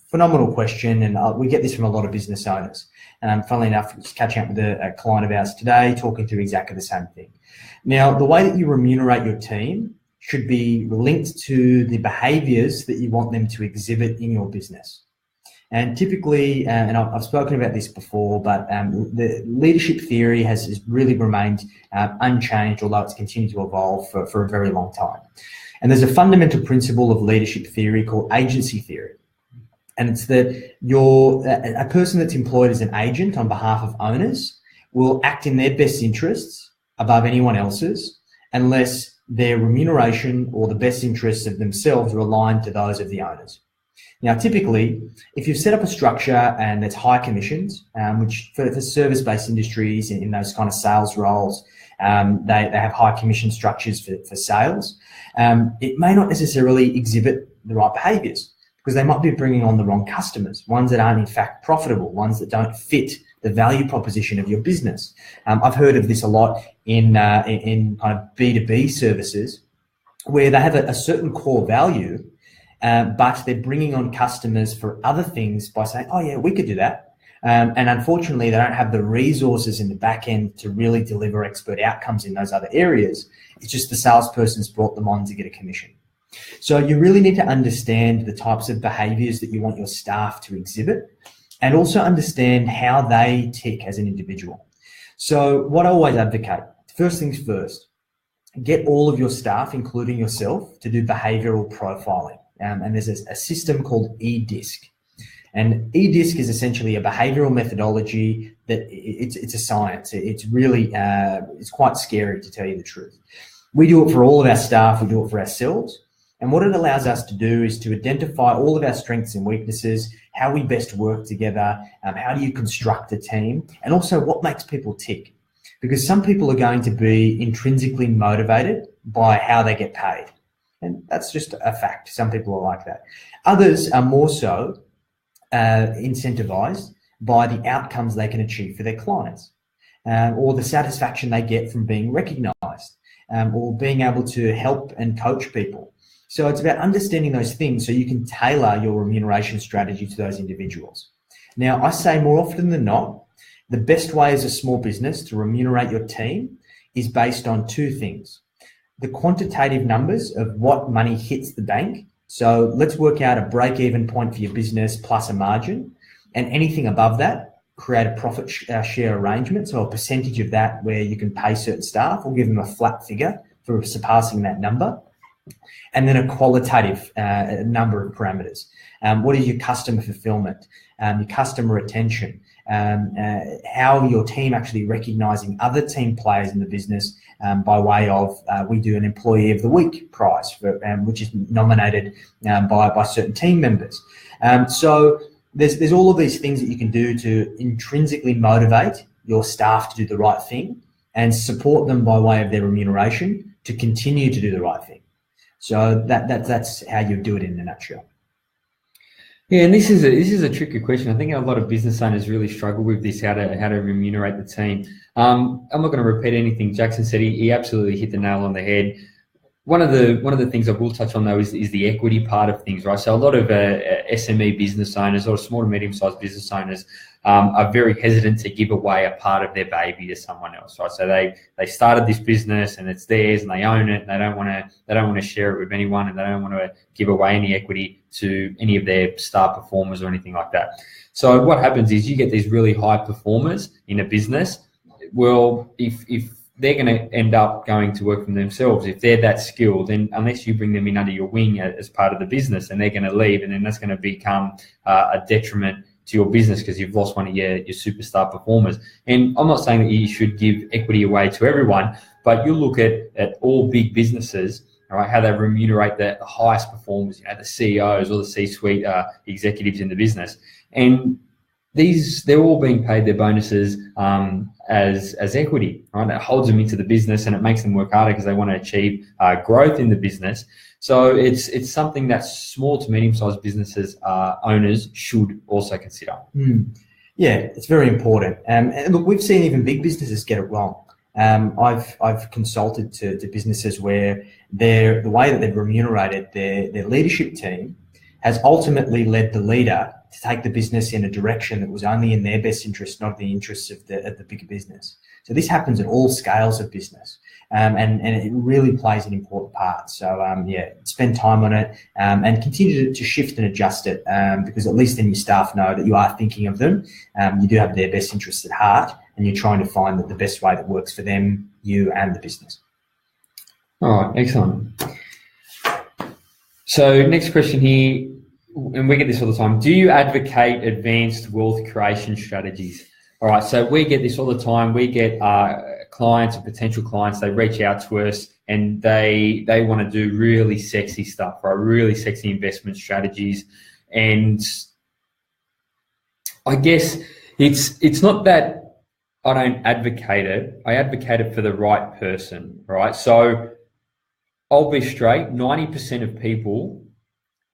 phenomenal question, and we get this from a lot of business owners. Funnily enough, I was catching up with a client of ours today, talking through exactly the same thing. Now, the way that you remunerate your team should be linked to the behaviours that you want them to exhibit in your business. And typically, and I've spoken about this before, but the leadership theory has really remained unchanged, although it's continued to evolve for a very long time. And there's a fundamental principle of leadership theory called agency theory. And it's that a person that's employed as an agent on behalf of owners will act in their best interests above anyone else's unless their remuneration or the best interests of themselves are aligned to those of the owners. Now, typically, if you've set up a structure and it's high commissions, which for service-based industries in those kind of sales roles, they have high commission structures for sales, it may not necessarily exhibit the right behaviours because they might be bringing on the wrong customers, ones that aren't in fact profitable, ones that don't fit the value proposition of your business. I've heard of this a lot in kind of B2B services where they have a certain core value, but they're bringing on customers for other things by saying, oh yeah, we could do that. And unfortunately, they don't have the resources in the back end to really deliver expert outcomes in those other areas. It's just the salesperson's brought them on to get a commission. So you really need to understand the types of behaviors that you want your staff to exhibit and also understand how they tick as an individual. So what I always advocate, first things first, get all of your staff, including yourself, to do behavioral profiling. And there's a system called eDisc. And eDisc is essentially a behavioral methodology that it's a science. It's really, it's quite scary to tell you the truth. We do it for all of our staff. We do it for ourselves. And what it allows us to do is to identify all of our strengths and weaknesses, how we best work together, how do you construct a team, and also what makes people tick. Because some people are going to be intrinsically motivated by how they get paid. And that's just a fact. Some people are like that. Others are more so incentivized by the outcomes they can achieve for their clients, or the satisfaction they get from being recognized, or being able to help and coach people. So it's about understanding those things so you can tailor your remuneration strategy to those individuals. Now, I say more often than not, the best way as a small business to remunerate your team is based on two things. The quantitative numbers of what money hits the bank. So let's work out a break-even point for your business plus a margin, and anything above that, create a profit share arrangement. So a percentage of that where you can pay certain staff or give them a flat figure for surpassing that number. And then a qualitative number of parameters. What is your customer fulfillment, your customer retention, how your team actually recognizing other team players in the business by way of, we do an Employee of the Week prize, which is nominated by certain team members. So there's all of these things that you can do to intrinsically motivate your staff to do the right thing and support them by way of their remuneration to continue to do the right thing. So that's how you do it in a nutshell. Yeah, and this is a tricky question. I think a lot of business owners really struggle with this, how to remunerate the team. I'm not going to repeat anything Jackson said. He absolutely hit the nail on the head. One of the things I will touch on though is the equity part of things, right? So a lot of SME business owners or small to medium-sized business owners are very hesitant to give away a part of their baby to someone else, right? So they started this business and it's theirs and they own it and they don't want to share it with anyone and they don't want to give away any equity to any of their star performers or anything like that. So what happens is you get these really high performers in a business. Well, if they're going to end up going to work for themselves. If they're that skilled, then unless you bring them in under your wing as part of the business, then they're going to leave, and then that's going to become a detriment to your business because you've lost one of your superstar performers. And I'm not saying that you should give equity away to everyone, but you look at all big businesses, all right, how they remunerate the highest performers, the CEOs or the C-suite executives in the business, and they're all being paid their bonuses as equity, right? It holds them into the business and it makes them work harder because they want to achieve growth in the business. So it's something that small to medium-sized businesses owners should also consider. Yeah, it's very important. And look, we've seen even big businesses get it wrong. I've consulted to businesses where the way that they've remunerated their leadership team has ultimately led the leader to take the business in a direction that was only in their best interest, not the interests of the bigger business. So this happens at all scales of business. And it really plays an important part. So, spend time on it and continue to shift and adjust it because at least then your staff know that you are thinking of them. You do have their best interests at heart and you're trying to find the best way that works for them, you and the business. All right, excellent. So next question here, and we get this all the time. Do you advocate advanced wealth creation strategies? All right, so we get this all the time. We get clients or potential clients, they reach out to us and they want to do really sexy stuff, right? Really sexy investment strategies. And I guess it's not that I don't advocate it. I advocate it for the right person, right? So I'll be straight, 90% of people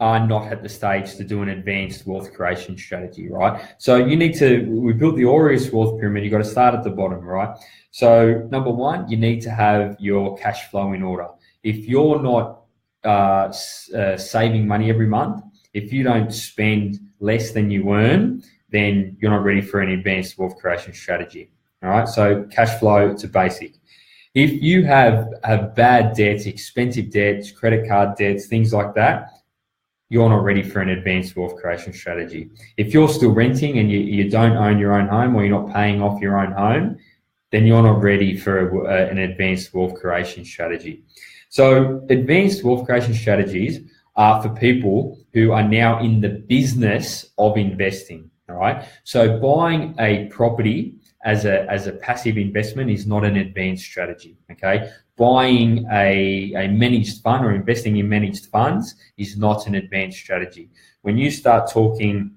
are not at the stage to do an advanced wealth creation strategy, right? So we built the Aureus wealth pyramid, you've got to start at the bottom, right? So number one, you need to have your cash flow in order. If you're not saving money every month, if you don't spend less than you earn, then you're not ready for an advanced wealth creation strategy, all right? So cash flow, it's a basic. If you have bad debts, expensive debts, credit card debts, things like that, you're not ready for an advanced wealth creation strategy. If you're still renting and you don't own your own home or you're not paying off your own home, then you're not ready for an advanced wealth creation strategy. So advanced wealth creation strategies are for people who are now in the business of investing, all right? So buying a property as a passive investment is not an advanced strategy, okay? Buying a managed fund or investing in managed funds is not an advanced strategy. When you start talking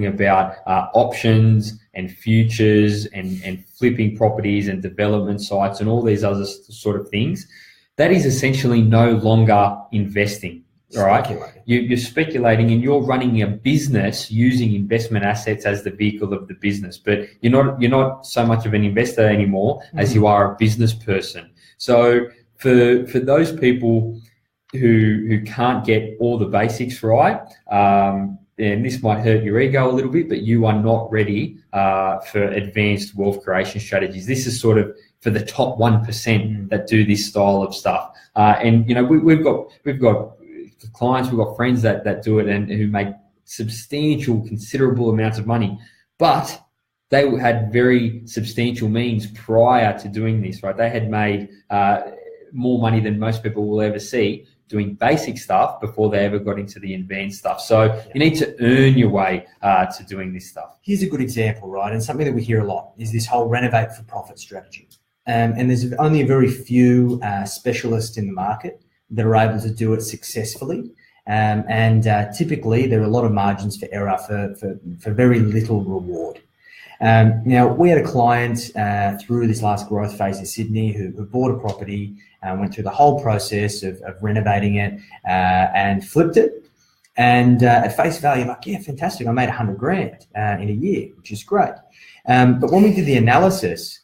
about options and futures and flipping properties and development sites and all these other sort of things, that is essentially no longer investing. All right, you're speculating and you're running a business using investment assets as the vehicle of the business, but you're not so much of an investor anymore as you are a business person. So for those people who can't get all the basics right, and this might hurt your ego a little bit, but you are not ready for advanced wealth creation strategies. This is sort of for the top 1% that do this style of stuff. And we've got clients, we've got friends that do it and who make considerable amounts of money, but they had very substantial means prior to doing this, right? They had made more money than most people will ever see doing basic stuff before they ever got into the advanced stuff. So you need to earn your way to doing this stuff. Here's a good example, right? And something that we hear a lot is this whole renovate for profit strategy. And there's only a very few specialists in the market that are able to do it successfully. Typically there are a lot of margins for error for very little reward. Now, we had a client through this last growth phase in Sydney who bought a property, went through the whole process of renovating it and flipped it. And at face value, like, yeah, fantastic, I made $100,000 in a year, which is great. But when we did the analysis,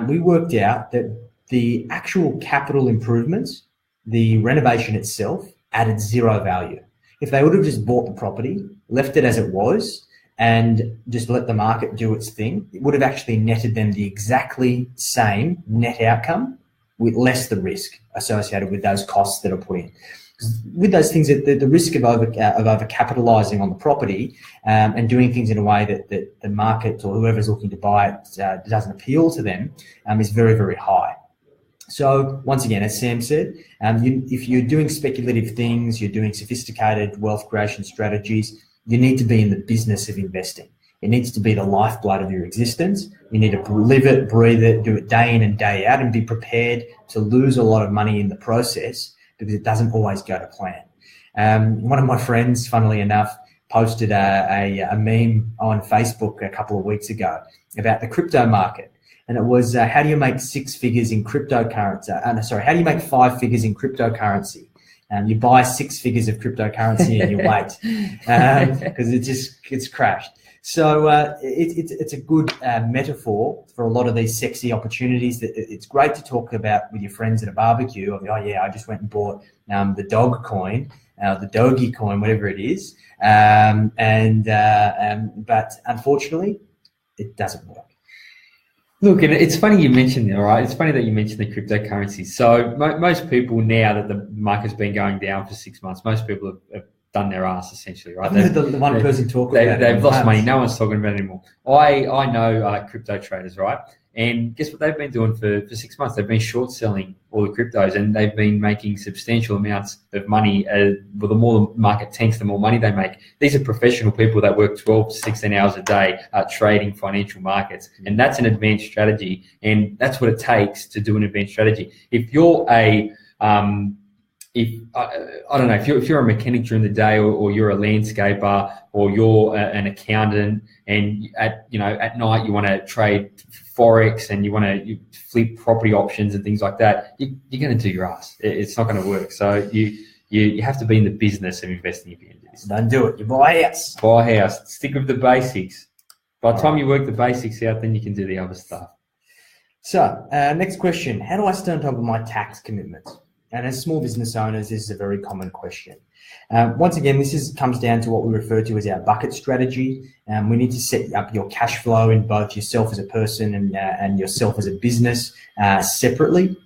we worked out that the actual capital improvements, the renovation itself, added zero value. If they would have just bought the property, left it as it was, and just let the market do its thing, it would have actually netted them the exactly same net outcome with less the risk associated with those costs that are put in. With those things, the risk of over-capitalising on the property and doing things in a way that the market or whoever's looking to buy it doesn't appeal to them is very, very high. So once again, as Sam said, if you're doing speculative things, you're doing sophisticated wealth creation strategies, you need to be in the business of investing. It needs to be the lifeblood of your existence. You need to live it, breathe it, do it day in and day out, and be prepared to lose a lot of money in the process because it doesn't always go to plan. One of my friends, funnily enough, posted a meme on Facebook a couple of weeks ago about the crypto market. And it was, how do you make 6 figures in cryptocurrency? How do you make 5 figures in cryptocurrency? You buy 6 figures of cryptocurrency and you wait because it's crashed. So it's a good metaphor for a lot of these sexy opportunities. That it's great to talk about with your friends at a barbecue. Of, oh yeah, I just went and bought the dog coin, the doggy coin, whatever it is. But unfortunately, it doesn't work. Look, and it's funny you mentioned it, all right? It's funny that you mentioned the cryptocurrency. So most people, now that the market's been going down for 6 months, most people have done their ass, essentially, right? I've heard the one person talk about it. They've lost money. No one's talking about it anymore. I know crypto traders, right? And guess what they've been doing for 6 months? They've been short selling all the cryptos, and they've been making substantial amounts of money. Well, the more the market tanks, the more money they make. These are professional people that work 12 to 16 hours a day trading financial markets. And that's an advanced strategy. And that's what it takes to do an advanced strategy. If you're I don't know, if you're a mechanic during the day, or you're a landscaper, or you're an accountant, and at night you want to trade forex and you want to flip property options and things like that, you're going to do your ass. It's not going to work. So you have to be in the business of investing if you're going to do this. Don't do it. You buy a house. Buy a house. Stick with the basics. By the time you work the basics out, then you can do the other stuff. So next question: how do I stay on top of my tax commitments? And as small business owners, this is a very common question. Once again, this comes down to what we refer to as our bucket strategy. We need to set up your cash flow in both yourself as a person and yourself as a business separately.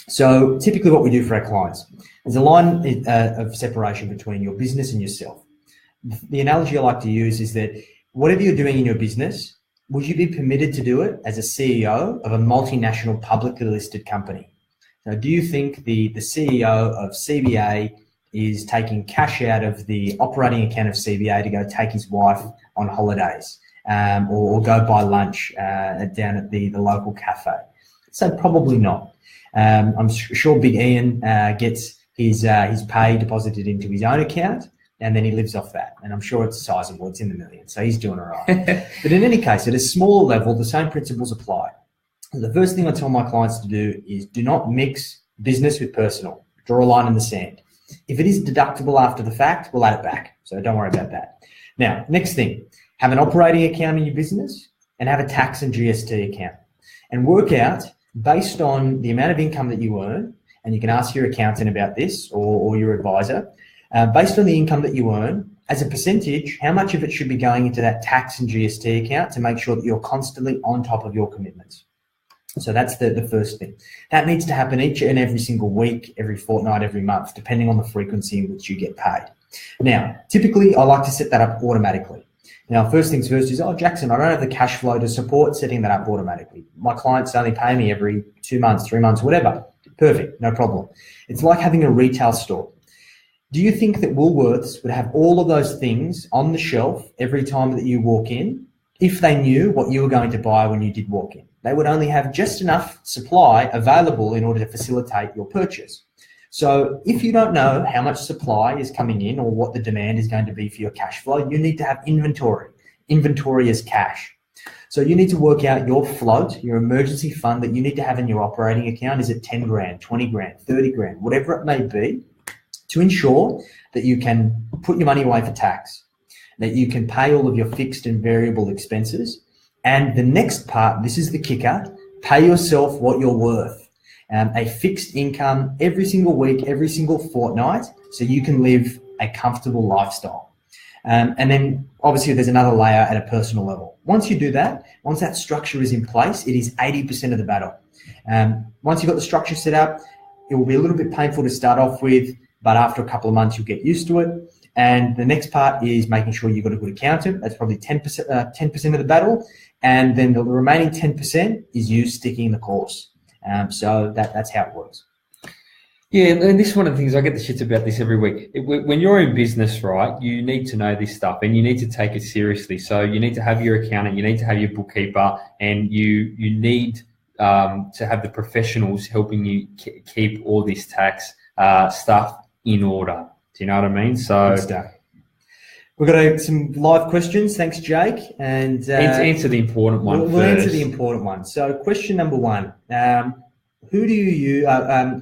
So typically what we do for our clients is a line of separation between your business and yourself. The analogy I like to use is that whatever you're doing in your business, would you be permitted to do it as a CEO of a multinational publicly listed company? Now, do you think the CEO of CBA is taking cash out of the operating account of CBA to go take his wife on holidays or go buy lunch down at the local cafe? So probably not. I'm sure Big Ian gets his pay deposited into his own account, and then he lives off that. And I'm sure it's sizable. It's in the millions, so he's doing all right. But in any case, at a smaller level, the same principles apply. The first thing I tell my clients to do is do not mix business with personal. Draw a line in the sand. If it is deductible after the fact, we'll add it back. So don't worry about that. Now, next thing, have an operating account in your business and have a tax and GST account. And work out, based on the amount of income that you earn, and you can ask your accountant about this or your advisor, based on the income that you earn, as a percentage, how much of it should be going into that tax and GST account to make sure that you're constantly on top of your commitments. So that's the first thing. That needs to happen each and every single week, every fortnight, every month, depending on the frequency in which you get paid. Now, typically, I like to set that up automatically. Now, first things first is, Jackson, I don't have the cash flow to support setting that up automatically. My clients only pay me every 2 months, 3 months, whatever. Perfect, no problem. It's like having a retail store. Do you think that Woolworths would have all of those things on the shelf every time that you walk in if they knew what you were going to buy when you did walk in? They would only have just enough supply available in order to facilitate your purchase. So if you don't know how much supply is coming in or what the demand is going to be for your cash flow, you need to have inventory. Inventory is cash. So you need to work out your float, your emergency fund that you need to have in your operating account. Is it 10 grand, 20 grand, 30 grand, whatever it may be, to ensure that you can put your money away for tax, that you can pay all of your fixed and variable expenses. And the next part, this is the kicker, pay yourself what you're worth. A fixed income every single week, every single fortnight, so you can live a comfortable lifestyle. And then obviously there's another layer at a personal level. Once you do that, once that structure is in place, it is 80% of the battle. Once you've got the structure set up, it will be a little bit painful to start off with, but after a couple of months, you'll get used to it. And the next part is making sure you've got a good accountant. That's probably 10% of the battle. And then the remaining 10% is you sticking the course. So that's how it works. Yeah, and this is one of the things, I get the shits about this every week. When you're in business, right, you need to know this stuff and you need to take it seriously. So you need to have your accountant, you need to have your bookkeeper, and you need to have the professionals helping you keep all this tax stuff in order. Do you know what I mean? So we've got some live questions. Thanks, Jake. And answer the important one. We'll answer the important one. So, question number one: who do you use?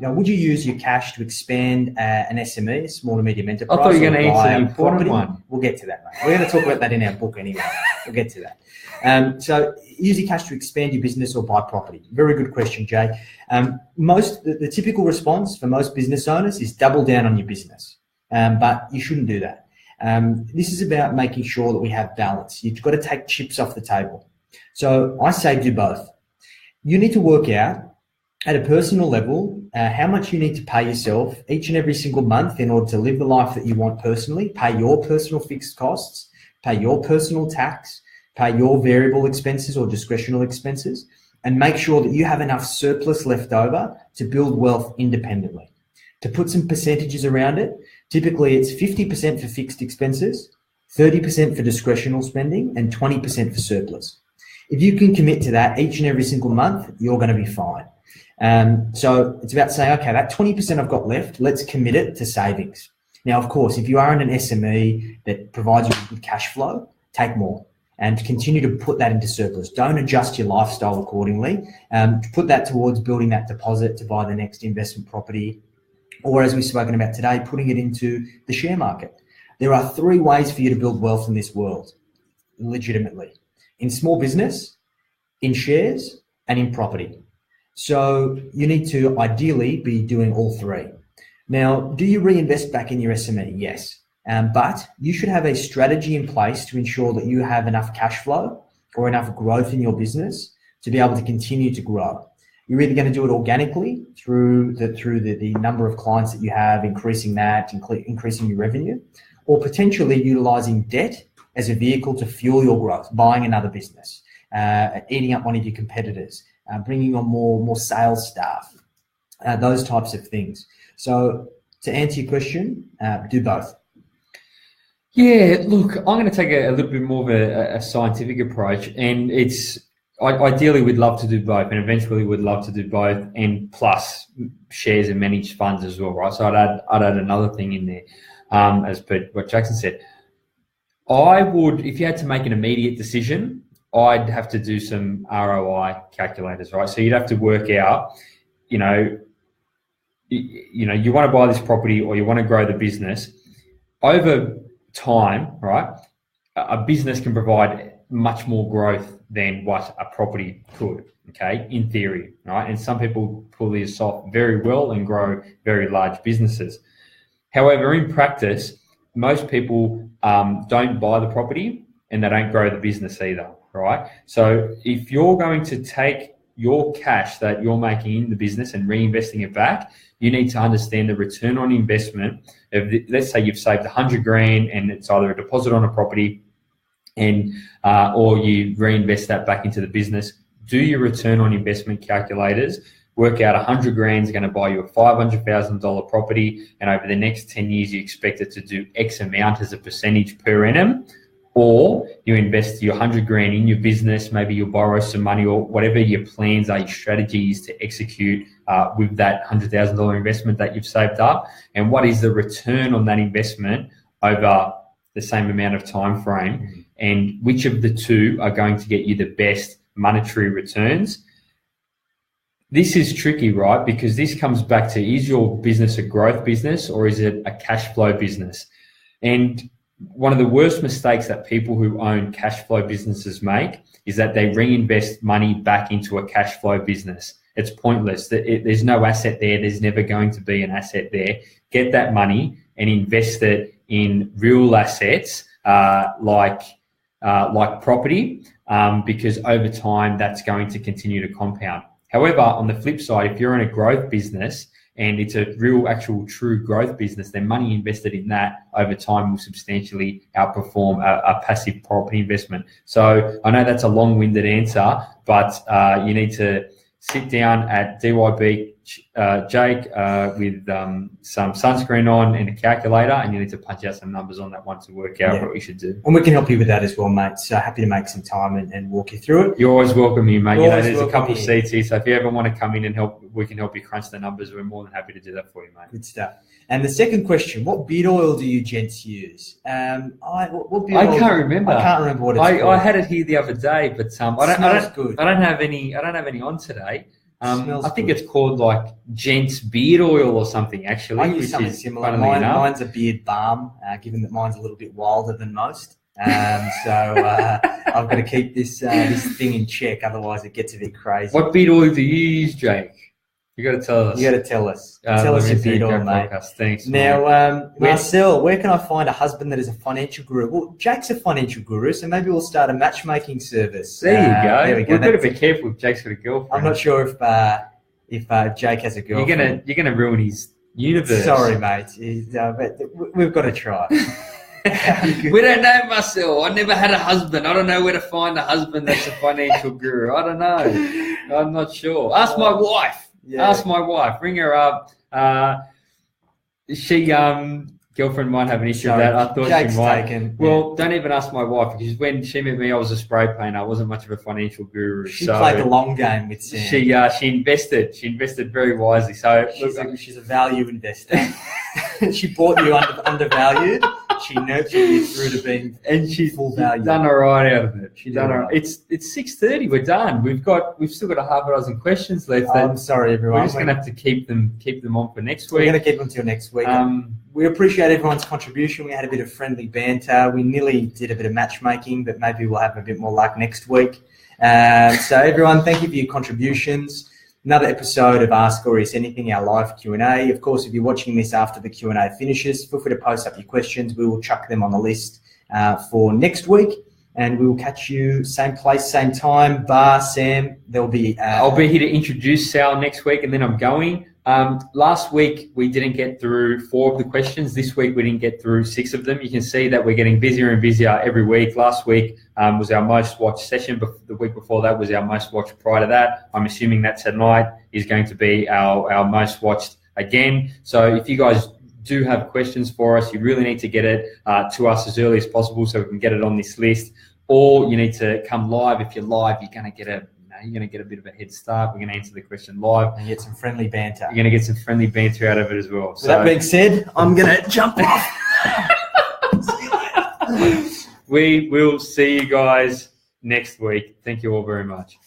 Would you use your cash to expand an SME, a small to medium enterprise? I thought you were going to answer the important one. We'll get to that, mate. We're going to talk about that in our book anyway. We'll get to that. So using cash to expand your business or buy property. Very good question, Jay. The typical response for most business owners is double down on your business, but you shouldn't do that. This is about making sure that we have balance. You've got to take chips off the table. So I say do both. You need to work out at a personal level how much you need to pay yourself each and every single month in order to live the life that you want personally, pay your personal fixed costs, pay your personal tax, pay your variable expenses or discretionary expenses, and make sure that you have enough surplus left over to build wealth independently. To put some percentages around it, typically it's 50% for fixed expenses, 30% for discretionary spending, and 20% for surplus. If you can commit to that each and every single month, you're going to be fine. So it's about saying, okay, that 20% I've got left, let's commit it to savings. Now, of course, if you are in an SME that provides you with good cash flow, take more and continue to put that into surplus. Don't adjust your lifestyle accordingly. Put that towards building that deposit to buy the next investment property, or as we've spoken about today, putting it into the share market. There are 3 ways for you to build wealth in this world, legitimately. In small business, in shares, and in property. So you need to ideally be doing all 3. Now, do you reinvest back in your SME? Yes. But you should have a strategy in place to ensure that you have enough cash flow or enough growth in your business to be able to continue to grow. You're either going to do it organically through the number of clients that you have, increasing your revenue, or potentially utilizing debt as a vehicle to fuel your growth, buying another business, eating up one of your competitors, bringing on more sales staff, those types of things. So to answer your question, do both. Yeah, look, I'm going to take a little bit more of a scientific approach, and ideally we'd love to do both, and eventually we'd love to do both, and plus shares and managed funds as well, right? So I'd add another thing in there, as per what Jackson said. I would, if you had to make an immediate decision, I'd have to do some ROI calculators, right? So you'd have to work out, you want to buy this property or you want to grow the business. Over time, right, a business can provide much more growth than what a property could, okay, in theory, right? And some people pull this off very well and grow very large businesses. However, in practice, most people don't buy the property and they don't grow the business either, right? So if you're going to take your cash that you're making in the business and reinvesting it back, you need to understand the return on investment of let's say you've saved $100,000 and it's either a deposit on a property and or you reinvest that back into the business. Do your return on investment calculators, work out $100,000 is going to buy you a $500,000 property, and over the next 10 years you expect it to do X amount as a percentage per annum. Or you invest your $100,000 in your business, maybe you'll borrow some money or whatever your plans are, your strategy is to execute with that $100,000 investment that you've saved up. And what is the return on that investment over the same amount of time frame? And which of the two are going to get you the best monetary returns? This is tricky, right? Because this comes back to, is your business a growth business or is it a cash flow business? And one of the worst mistakes that people who own cash flow businesses make is that they reinvest money back into a cash flow business. It's pointless. There's no asset there. There's never going to be an asset there. Get that money and invest it in real assets like property, because over time that's going to continue to compound. However, on the flip side, if you're in a growth business and it's a real, actual, true growth business, then money invested in that over time will substantially outperform a passive property investment. So I know that's a long-winded answer, but you need to sit down at DYB Jake with some sunscreen on and a calculator, and you need to punch out some numbers on that one to work out what we should do. And we can help you with that as well, mate. So happy to make some time and walk you through it. You're always welcome here, mate. There's a couple of seats here, so if you ever want to come in and help, we can help you crunch the numbers. We're more than happy to do that for you, mate. Good stuff. And the second question, what beard oil do you gents use? What beard oil? I can't remember. I can't remember what it's called. I had it here the other day, but good. I don't have any on today. I think it's called like Gents Beard Oil or something, actually. I use something similar. Mine's a beard balm, given that mine's a little bit wilder than most. I've got to keep this thing in check, otherwise it gets a bit crazy. What bid oil do you use, Jake? You got to tell us. You got to tell us. Tell us your bid oil, mate. Thanks. Now, Marcel, where can I find a husband that is a financial guru? Well, Jake's a financial guru, so maybe we'll start a matchmaking service. There you go. There we go. We've got to be careful if Jake's got a girlfriend. I'm not sure if Jake has a girlfriend. You're gonna ruin his universe. Sorry, mate. But we've got to try. We don't know, Marcel. I never had a husband. I don't know where to find a husband that's a financial guru. I don't know. I'm not sure. Ask my wife. Yeah. Ask my wife. Ring her up. She girlfriend might have an issue with that. I thought Jake's she might. Taken, well, don't even ask my wife, because when she met me, I was a spray painter. I wasn't much of a financial guru. She played the long game with Sam. She invested. She invested very wisely. So she's a value investor. She bought you undervalued. She nurtured you through to being full value. Done all right out of it. She's done all right. It's 6:30. We're done. We've still got a half a dozen questions left. I'm sorry, everyone. We're just going to have to keep them on for next week. We're going to keep them till next week. We appreciate everyone's contribution. We had a bit of friendly banter. We nearly did a bit of matchmaking, but maybe we'll have a bit more luck next week. So everyone, thank you for your contributions. Another episode of Ask Aureus Anything, our live Q&A. Of course, if you're watching this after the Q&A finishes, feel free to post up your questions. We will chuck them on the list for next week, and we will catch you same place, same time. Bar Sam, there'll be. I'll be here to introduce Sal next week, and then I'm going. Last week we didn't get through 4 of the questions. This week we didn't get through 6 of them. You can see that we're getting busier and busier every week. Last week was our most watched session. The week before that was our most watched. Prior to that, I'm assuming that tonight is going to be our most watched again. So if you guys do have questions for us, you really need to get it to us as early as possible so we can get it on this list. Or you need to come live. If you're live, you're going to get a bit of a head start. We're going to answer the question live. And get some friendly banter. You're going to get some friendly banter out of it as well. With that being said, I'm going to jump off. See you later. We will see you guys next week. Thank you all very much.